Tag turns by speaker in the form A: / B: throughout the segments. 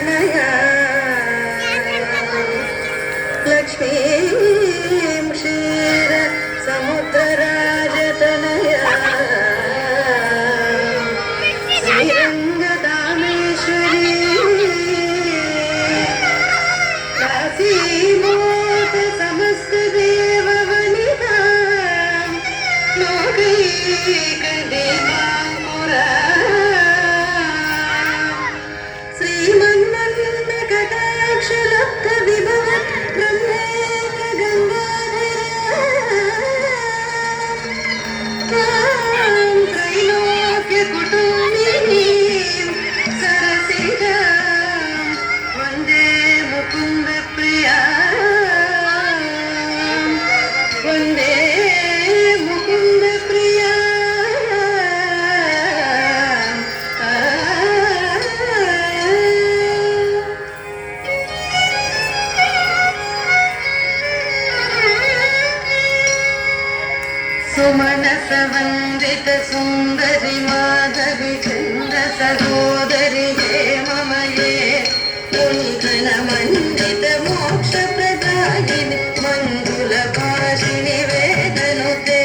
A: तनया लक्ष्मीं क्षीर समुद्रराजतनया श्रीरङ्गदामेश्वरी काशीमूत समस्तदेववनिता लोकैकदेवापुरा श्रीमन्मन्मकटाक्षलब्धविभव ब्रह्मेक गङ्गाधरा त्रैलोक्यकुटुम्बिनीं सरसिजां वन्दे मुकुन्दप्रिया वन्दे मुकुन्दप्रिया सुमनसवन्दित सुन्दरि माधवि चन्द्र सहोदरि हे ममये मुनिगणमण्डित मोक्षप्रदायिनि मङ्गलभाषिणि वेदनुते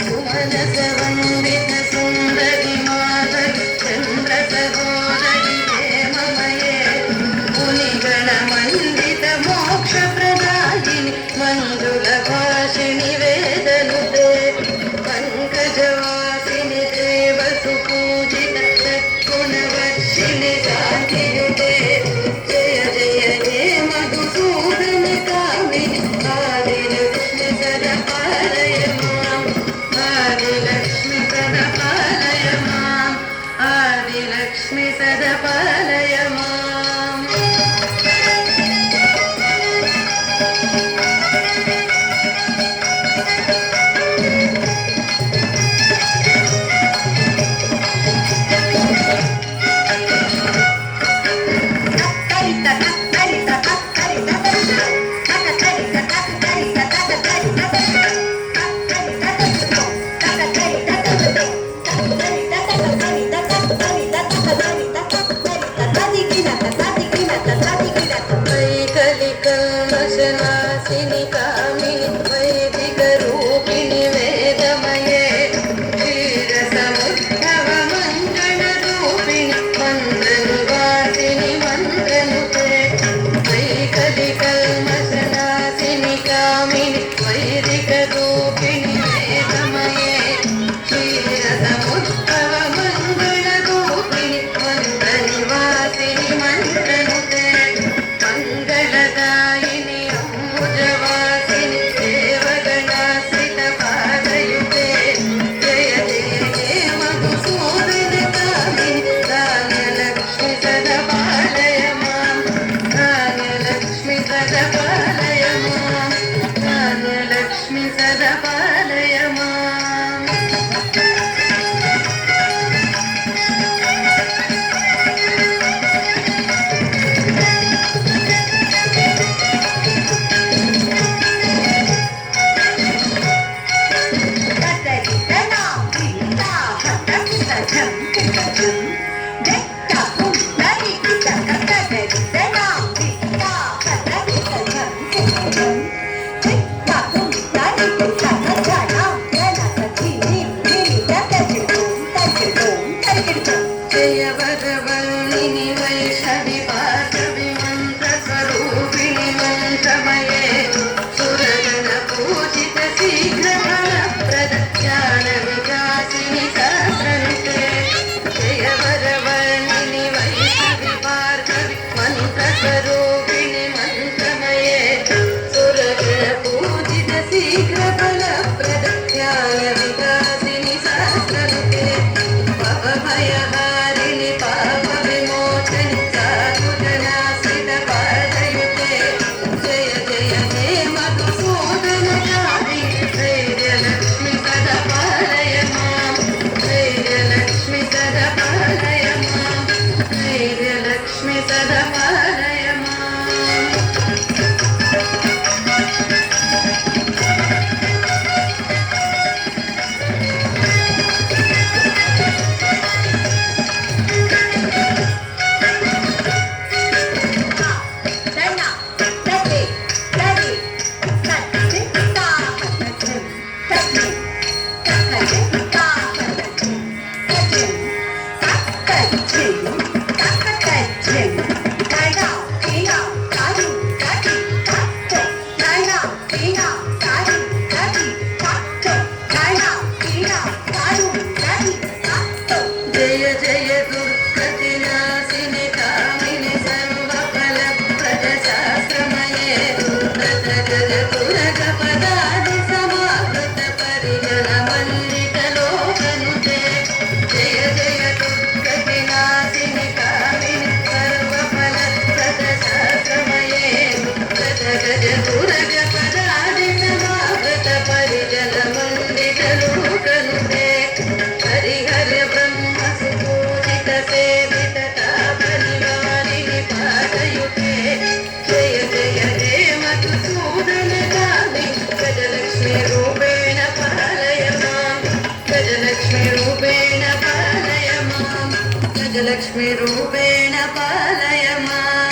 A: सुमनसवन्दित सुन्दरि माधवि चन्द्र सहोदरि हे ममये मुनिगणमण्डित मोक्षप्रदायिनि मङ्गलभाषिणि वेदनुते पंकजवासिनि देवसुपूजित सद्गुणवर्षिणि शान्तियुते जय जय हे मधुसूदन कामिनि आदिलक्ष्मि सदा पालय माम् आदिलक्ष्मि सदा पालय माम् आदिलक्ष्मि सदा पालय माम् वैकलिकल्मषनाशिनि कामिनि वैदिकरूपिणि वेदमये क्षीरसमुद्भव मङ्गलरूपिणि मन्त्रनिवासिनि मन्त्रनुते वैकलिकल्मषनाशिनि कामिनि वैदिकरूपिणि वेदमये क्षीरसमुद्भव मङ्गलरूपिणि मन्त्रनिवासिनि मन्त्रनुते मंगलदायिनि अम्बुजवासिनि देवगणाश्रित पादयुते जय जय हे मधुसूदन कामिनि धान्यलक्ष्मि सदा पालय माम् धान्यलक्ष्मि सदा पालय माम् धान्यलक्ष्मि सदा पालय माम् जय वरवर्णिनि वैष्णवि वासवि मन्त्रस्वरूपिणि मन्त्रमये सुरगण पूजित शीघ्रफलप्रद ज्ञानविकासिनि सहस्रनुते जय वरवर्णिनि वैष्णवि वासवि मन्त्रस्वरूपिणि मन्त्रमये सुरगण पूजित शीघ्रफलप्रद ज्ञानविकासिनि सहस्रनुते भयहारिणि पापविमोचनि साधुजनाश्रित पादयुते जय जय हे मधुसूदन कामिनि धैर्यलक्ष्मि सदा पालय माम् गजलक्ष्मी रूपेण पालय माम्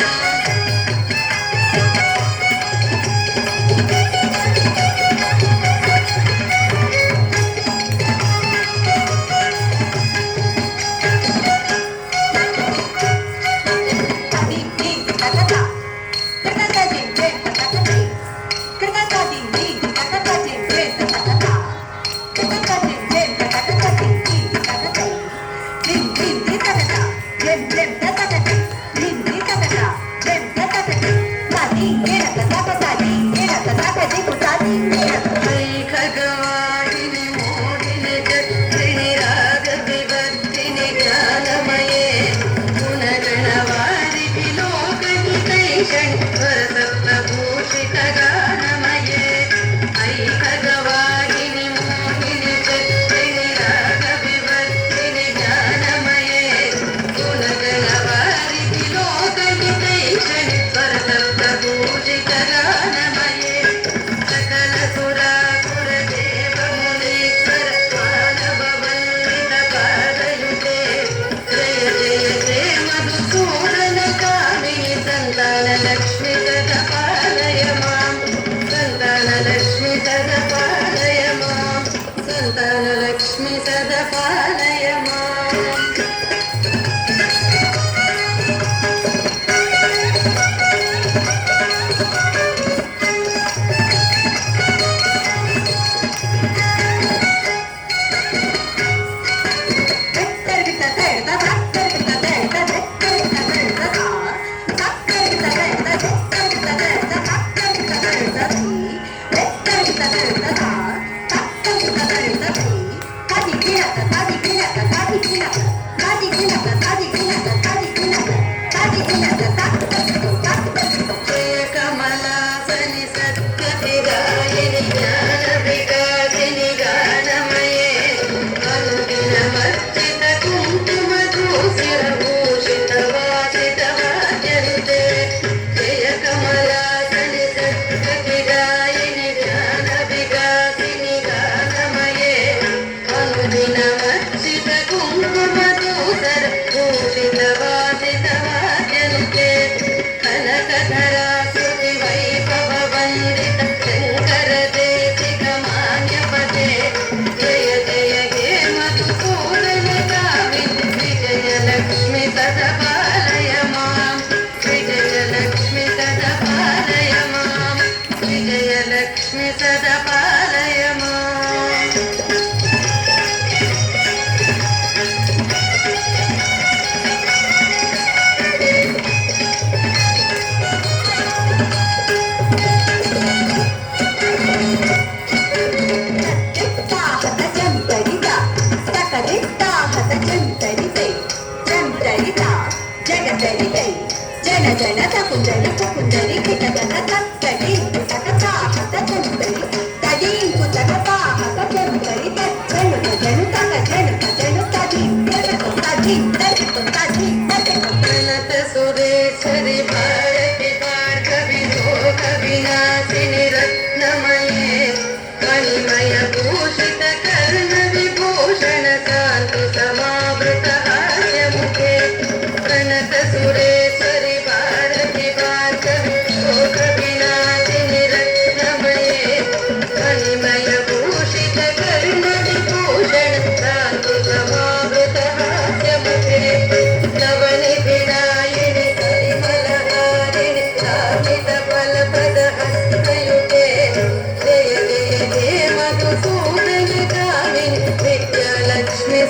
A: लक्ष्मी सदा पालय माम् लक्ष्मी सदा पालय माम् जन जन तकुंदरी कुंदरी किटकन तक्कडी कुटकता हत चंदरी तडी कुटकता हत चंदरी तजनु तजनु तजनु तजनु तडी तडी तडी प्रणत सुरेश्वरी भारती भार्गवी लोक विनाशिनी रत्नमये मणिमय भूषित कर्ण विभूषण कांति समावृत हास्यमुखे प्रणत सुरेश्वरी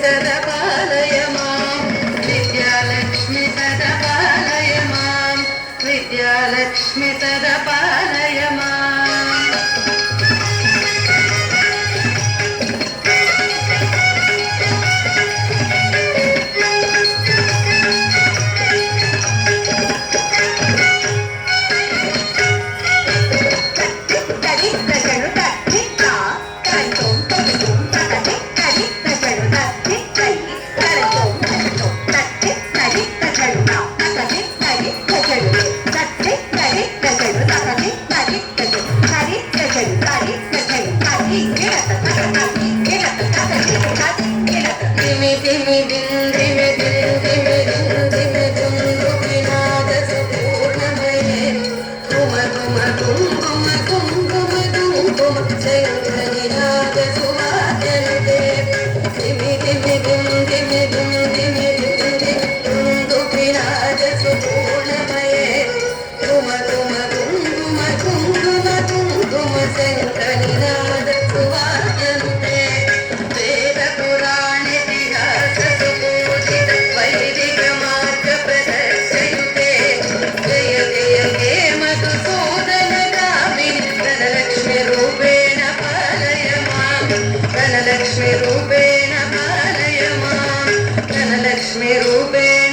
A: सदा पालय माम् विद्यालक्ष्मी सदा पालय माम् विद्यालक्ष्मी सदा पालय माम् Dimi dimi din dimi din dimi din लक्ष्मीरूपेण